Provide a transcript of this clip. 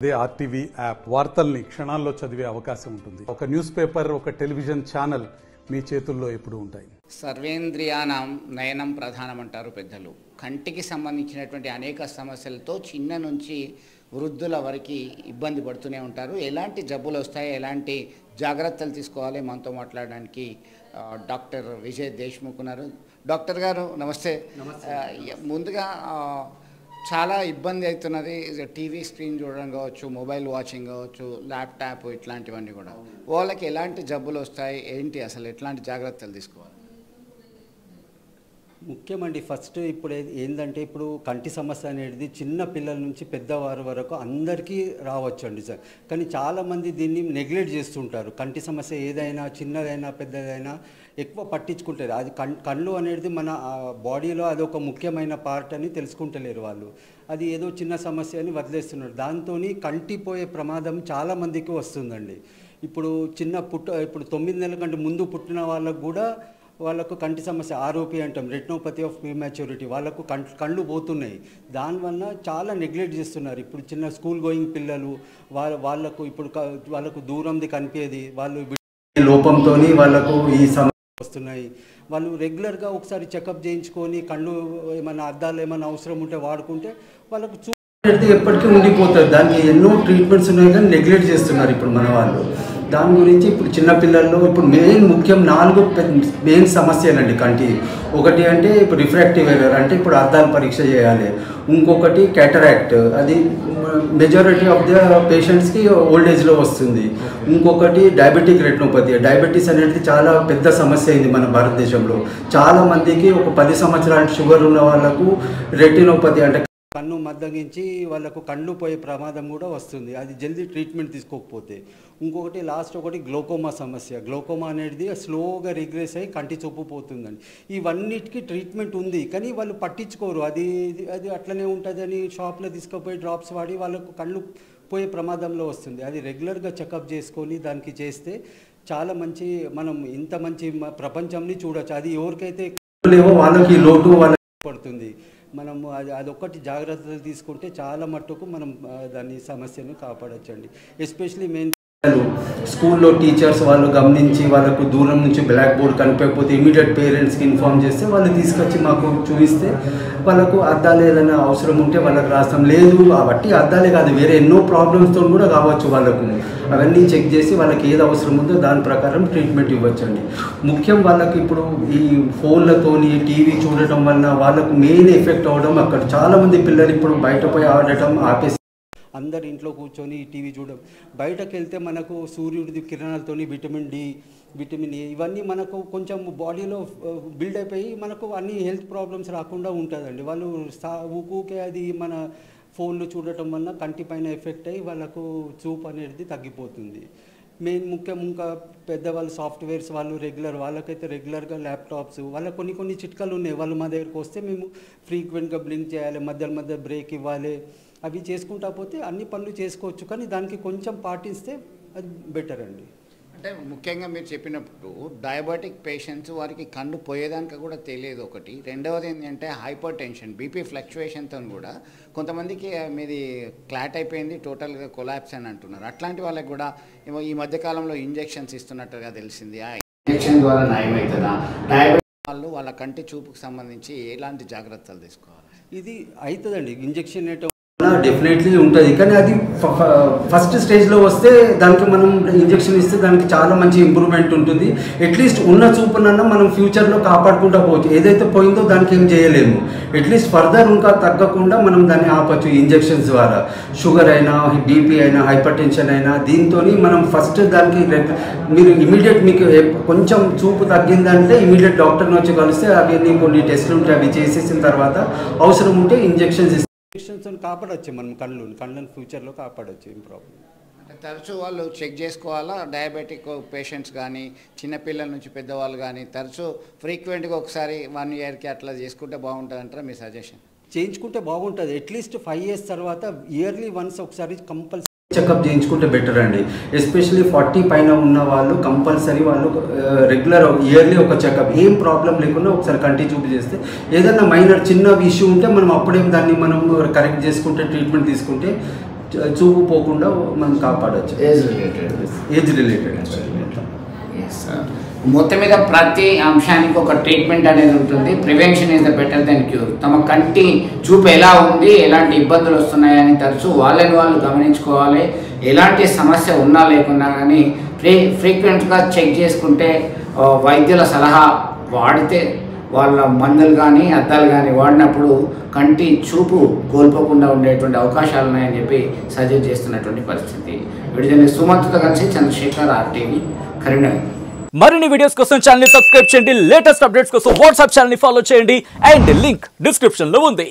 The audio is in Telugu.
అదే ఆర్టీవీ యాప్ వార్తల్ని క్షణాల్లో చదివే అవకాశం ఉంటుంది. ఒక న్యూస్ పేపర్, ఒక టెలివిజన్ ఛానల్ మీ చేతుల్లో ఎప్పుడు ఉంటాయి. సర్వేంద్రియానం నయనం ప్రధానం అంటారు పెద్దలు. కంటికి సంబంధించినటువంటి అనేక సమస్యలతో చిన్న నుంచి వృద్ధుల వరకు ఇబ్బంది పడుతూనే ఉంటారు. ఎలాంటి జబ్బులు వస్తాయి, ఎలాంటి జాగ్రత్తలు తీసుకోవాలి, మనతో మాట్లాడడానికి డాక్టర్ విజయ్ దేశ్ముఖ్ ఉన్నారు. డాక్టర్ గారు నమస్తే. ముందుగా చాలా ఇబ్బంది అవుతున్నది టీవీ స్క్రీన్ చూడడం కావచ్చు, మొబైల్ వాచింగ్ కావచ్చు, ల్యాప్టాప్ ఇట్లాంటివన్నీ కూడా. వాళ్ళకి ఎలాంటి జబ్బులు వస్తాయి, ఏంటి అసలు ఎట్లాంటి జాగ్రత్తలు తీసుకోవాలి? ముఖ్యమండి ఫస్ట్ ఇప్పుడు ఏంటంటే ఇప్పుడు కంటి సమస్య అనేది చిన్న పిల్లల నుంచి పెద్దవారి వరకు అందరికీ రావచ్చండి సార్. కానీ చాలామంది దీన్ని నెగ్లెక్ట్ చేస్తుంటారు. కంటి సమస్య ఏదైనా చిన్నదైనా పెద్దదైనా ఎక్కువ పట్టించుకుంటారు. అది కళ్ళు అనేది మన బాడీలో అదొక ముఖ్యమైన పార్ట్ అని తెలుసుకుంటలేరు వాళ్ళు. అది ఏదో చిన్న సమస్య అని వదిలేస్తున్నారు. దాంతో కంటిపోయే ప్రమాదం చాలామందికి వస్తుందండి. ఇప్పుడు ఇప్పుడు 9 నెలల కంటే ముందు పుట్టిన వాళ్ళకు కూడా వాళ్ళకు కంటి సమస్య ఆర్ఓపి అంటాం, రెటినోపతి ఆఫ్ ప్రీమాచ్యూరిటీ, వాళ్ళకు కళ్ళు పోతున్నాయి. దానివల్ల చాలా నెగ్లెక్ట్ చేస్తున్నారు. ఇప్పుడు చిన్న స్కూల్ గోయింగ్ పిల్లలు వాళ్ళకు దూరంది కనిపేది, వాళ్ళు లోపంతో వాళ్ళకు ఈ సమస్య వస్తున్నాయి. వాళ్ళు రెగ్యులర్గా ఒకసారి చెకప్ చేయించుకొని కళ్ళు ఏమైనా అద్దాలు ఏమైనా అవసరం ఉంటే వాడుకుంటే వాళ్ళకు ఎప్పటికీ ఉండిపోతుంది. దానికి ఎన్నో ట్రీట్మెంట్స్ ఉన్నాయి కానీ నెగ్లెక్ట్ చేస్తున్నారు ఇప్పుడు మన వాళ్ళు. దాని గురించి ఇప్పుడు చిన్నపిల్లల్లో ఇప్పుడు ముఖ్యం 4 మెయిన్ సమస్యలండి కంటి. ఒకటి అంటే ఇప్పుడు రిఫ్రాక్టివ్ ఎర్రర్, అంటే ఇప్పుడు అద్దాలు పరీక్ష చేయాలి. ఇంకొకటి క్యాటరాక్ట్, అది మెజారిటీ ఆఫ్ ద పేషెంట్స్కి ఓల్డ్ ఏజ్లో వస్తుంది. ఇంకొకటి డయాబెటిక్ రెటినోపతి. డయాబెటీస్ అనేది చాలా పెద్ద సమస్య అయింది మన భారతదేశంలో. చాలామందికి ఒక 10 సంవత్సరాల షుగర్ ఉన్న వాళ్ళకు రెటినోపతి అంటే కన్ను మద్దగించి వాళ్ళకు కళ్ళు పోయే ప్రమాదం కూడా వస్తుంది, అది జల్దీ ట్రీట్మెంట్ తీసుకోకపోతే. ఇంకొకటి లాస్ట్ ఒకటి గ్లోకోమా సమస్య. గ్లోకోమా అనేది స్లోగా రిగ్రెస్ అయ్యి కంటి చూపు పోతుందండి. ఇవన్నిటికీ ట్రీట్మెంట్ ఉంది కానీ వాళ్ళు పట్టించుకోరు. అది అట్లనే ఉంటుందని షాప్లో తీసుకుపోయి డ్రాప్స్ వాడి వాళ్ళకు కళ్ళు పోయే ప్రమాదంలో వస్తుంది. అది రెగ్యులర్గా చెకప్ చేసుకొని దానికి చేస్తే చాలా మంచి, మనం ఇంత మంచి ప్రపంచంని చూడొచ్చు. అది ఎవరికైతే లేవో వాళ్ళకి లోటు వాళ్ళకి పడుతుంది. మనము అదొక్కటి జాగ్రత్తలు తీసుకుంటే చాలా మట్టుకు మనం దాని సమస్యను కాపాడచ్చండి. ఎస్పెషలీ మెయిన్ స్కూల్లో టీచర్స్ వాళ్ళు గమనించి వాళ్ళకు దూరం నుంచి బ్లాక్ బోర్డ్ కనిపించకపోతే ఇమీడియట్ పేరెంట్స్కి ఇన్ఫార్మ్ చేస్తే వాళ్ళు తీసుకొచ్చి మాకు చూపిస్తే వాళ్ళకు అద్దాలు ఏదైనా అవసరం ఉంటే వాళ్ళకి రాస్తాం. లేదు కాబట్టి అద్దాలే కాదు, వేరే ఎన్నో ప్రాబ్లమ్స్తో కూడా కావచ్చు వాళ్ళకు. అవన్నీ చెక్ చేసి వాళ్ళకి ఏది అవసరం ఉందో దాని ప్రకారం ట్రీట్మెంట్ ఇవ్వచ్చండి. ముఖ్యం వాళ్ళకి ఇప్పుడు ఈ ఫోన్లతోని టీవీ చూడటం వల్ల వాళ్ళకు మెయిన్ ఎఫెక్ట్ అవ్వడం. అక్కడ చాలామంది పిల్లలు ఇప్పుడు బయట పోయి ఆడటం ఆపేసి అందరు ఇంట్లో కూర్చొని టీవీ చూడడం. బయటకు వెళ్తే మనకు సూర్యుడి కిరణాలతో విటమిన్ డి, విటమిన్ ఏ ఇవన్నీ మనకు కొంచెం బాడీలో బిల్డ్ అయిపోయి మనకు అన్ని హెల్త్ ప్రాబ్లమ్స్ రాకుండా ఉంటుందండి. వాళ్ళు ఊకే అది మన ఫోన్లు చూడటం వల్ల కంటి పైన ఎఫెక్ట్ అయ్యి వాళ్ళకు చూపు అనేది తగ్గిపోతుంది. మెయిన్ ముఖ్యం ఇంకా పెద్దవాళ్ళు సాఫ్ట్వేర్స్ వాళ్ళు వాళ్ళకైతే రెగ్యులర్గా ల్యాప్టాప్స్, వాళ్ళకి కొన్ని చిట్కాలు ఉన్నాయి. వాళ్ళు మా దగ్గరకు వస్తే మేము ఫ్రీక్వెంట్గా బ్లింక్ చేయాలి, మధ్య బ్రేక్ ఇవ్వాలి, అవి చేసుకుంటా పోతే అన్ని పనులు చేసుకోవచ్చు. కానీ దానికి కొంచెం పాటిస్తే అది బెటర్ అండి. అంటే ముఖ్యంగా మీరు చెప్పినప్పుడు డయాబెటిక్ పేషెంట్స్ వారికి కళ్ళు పోయేదానికి కూడా తెలియదు ఒకటి. రెండవది ఏంటంటే హైపర్ టెన్షన్, బీపీ ఫ్లక్చువేషన్తో కూడా కొంతమందికి మీది క్లాట్ అయిపోయింది, టోటల్గా కొలాప్స్ అని అంటున్నారు. అట్లాంటి వాళ్ళకి కూడా ఈ మధ్యకాలంలో ఇంజెక్షన్స్ ఇస్తున్నట్టుగా తెలిసింది. ఆ ఇంజెక్షన్ ద్వారా నయమవుతుందా? డయాబెటిక్ వాళ్ళు వాళ్ళ కంటి చూపుకు సంబంధించి ఎలాంటి జాగ్రత్తలు తీసుకోవాలి? ఇది అవుతుందండి ఇంజెక్షన్ డెఫినెట్లీ ఉంటుంది. కానీ అది ఫస్ట్ స్టేజ్లో వస్తే దానికి మనం ఇంజెక్షన్ ఇస్తే దానికి చాలా మంచి ఇంప్రూవ్మెంట్ ఉంటుంది. అట్లీస్ట్ ఉన్న చూపునన్నా మనం ఫ్యూచర్లో కాపాడుకుంటూ పోవచ్చు. ఏదైతే పోయిందో దానికి ఏం చేయలేము. అట్లీస్ట్ ఫర్దర్ ఇంకా తగ్గకుండా మనం దాన్ని ఆపచ్చు ఇంజెక్షన్స్ ద్వారా. షుగర్ అయినా, బీపీ అయినా, హైపర్ టెన్షన్ అయినా, దీంతో మనం ఫస్ట్ దానికి మీరు ఇమీడియట్ మీకు కొంచెం చూపు తగ్గిందంటే ఇమీడియట్ డాక్టర్ని వచ్చి కలిస్తే అవన్నీ కొన్ని టెస్టులు ఉంటాయి, అవి చేసేసిన తర్వాత అవసరం ఉంటే ఇంజెక్షన్స్ కాపాడవచ్చు. మనం కళ్ళను ఫ్యూచర్లో కాపాడవచ్చు, ఏం ప్రాబ్లం. తరచూ వాళ్ళు చెక్ చేసుకోవాలా? డయాబెటిక్ పేషెంట్స్ కానీ చిన్నపిల్లల నుంచి పెద్దవాళ్ళు కానీ తరచూ ఫ్రీక్వెంట్గా ఒకసారి 1 ఇయర్కి అట్లా చేసుకుంటే బాగుంటుంది అంటారా మీ సజెషన్? చేయించుకుంటే బాగుంటుంది. అట్లీస్ట్ 5 years తర్వాత ఇయర్లీ వన్స్ ఒకసారి కంపల్సరీ చెకప్ చేయించుకుంటే బెటర్ అండి. ఎస్పెషల్లీ 40 పైన ఉన్న వాళ్ళు కంపల్సరీ వాళ్ళు రెగ్యులర్ ఇయర్లీ ఒక చెకప్, ఏం ప్రాబ్లం లేకుండా ఒకసారి కంటి చూపు చేస్తే ఏదైనా మైనర్ చిన్న ఇష్యూ ఉంటే మనం అప్పుడే దాన్ని మనం కరెక్ట్ చేసుకుంటే ట్రీట్మెంట్ తీసుకుంటే చూపు పోకుండా మనం కాపాడచ్చు. ఏజ్ రిలేటెడ్ మొత్తం మీద ప్రతి అంశానికి ఒక ట్రీట్మెంట్ అనేది ఉంటుంది. Prevention is the better than cure. తమ కంటి చూపు ఎలా ఉంది, ఎలాంటి ఇబ్బందులు వస్తున్నాయని తరచూ వాళ్ళని వాళ్ళు గమనించుకోవాలి. ఎలాంటి సమస్య ఉన్నా లేకున్నా కానీ ఫ్రీక్వెంట్గా చెక్ చేసుకుంటే వైద్యుల సలహా వాడితే వాళ్ళ మందులు కానీ అద్దాలు కానీ వాడినప్పుడు కంటి చూపు కోల్పోకుండా ఉండేటువంటి అవకాశాలు ఉన్నాయని చెప్పి సజెస్ట్ చేస్తున్నటువంటి పరిస్థితి. వీడియోని సుమంత్తో కలిసి చంద్రశేఖర్, RTV, కరీంనగర్. మరిన్ని వీడియోస్ కోసం ఛానల్ ని సబ్స్క్రైబ్ చేయండి. లేటెస్ట్ అప్డేట్స్ కోసం వాట్సాప్ ఛానల్ ని ఫాలో చేయండి. అండ్ లింక్ డిస్క్రిప్షన్ లో ఉంది.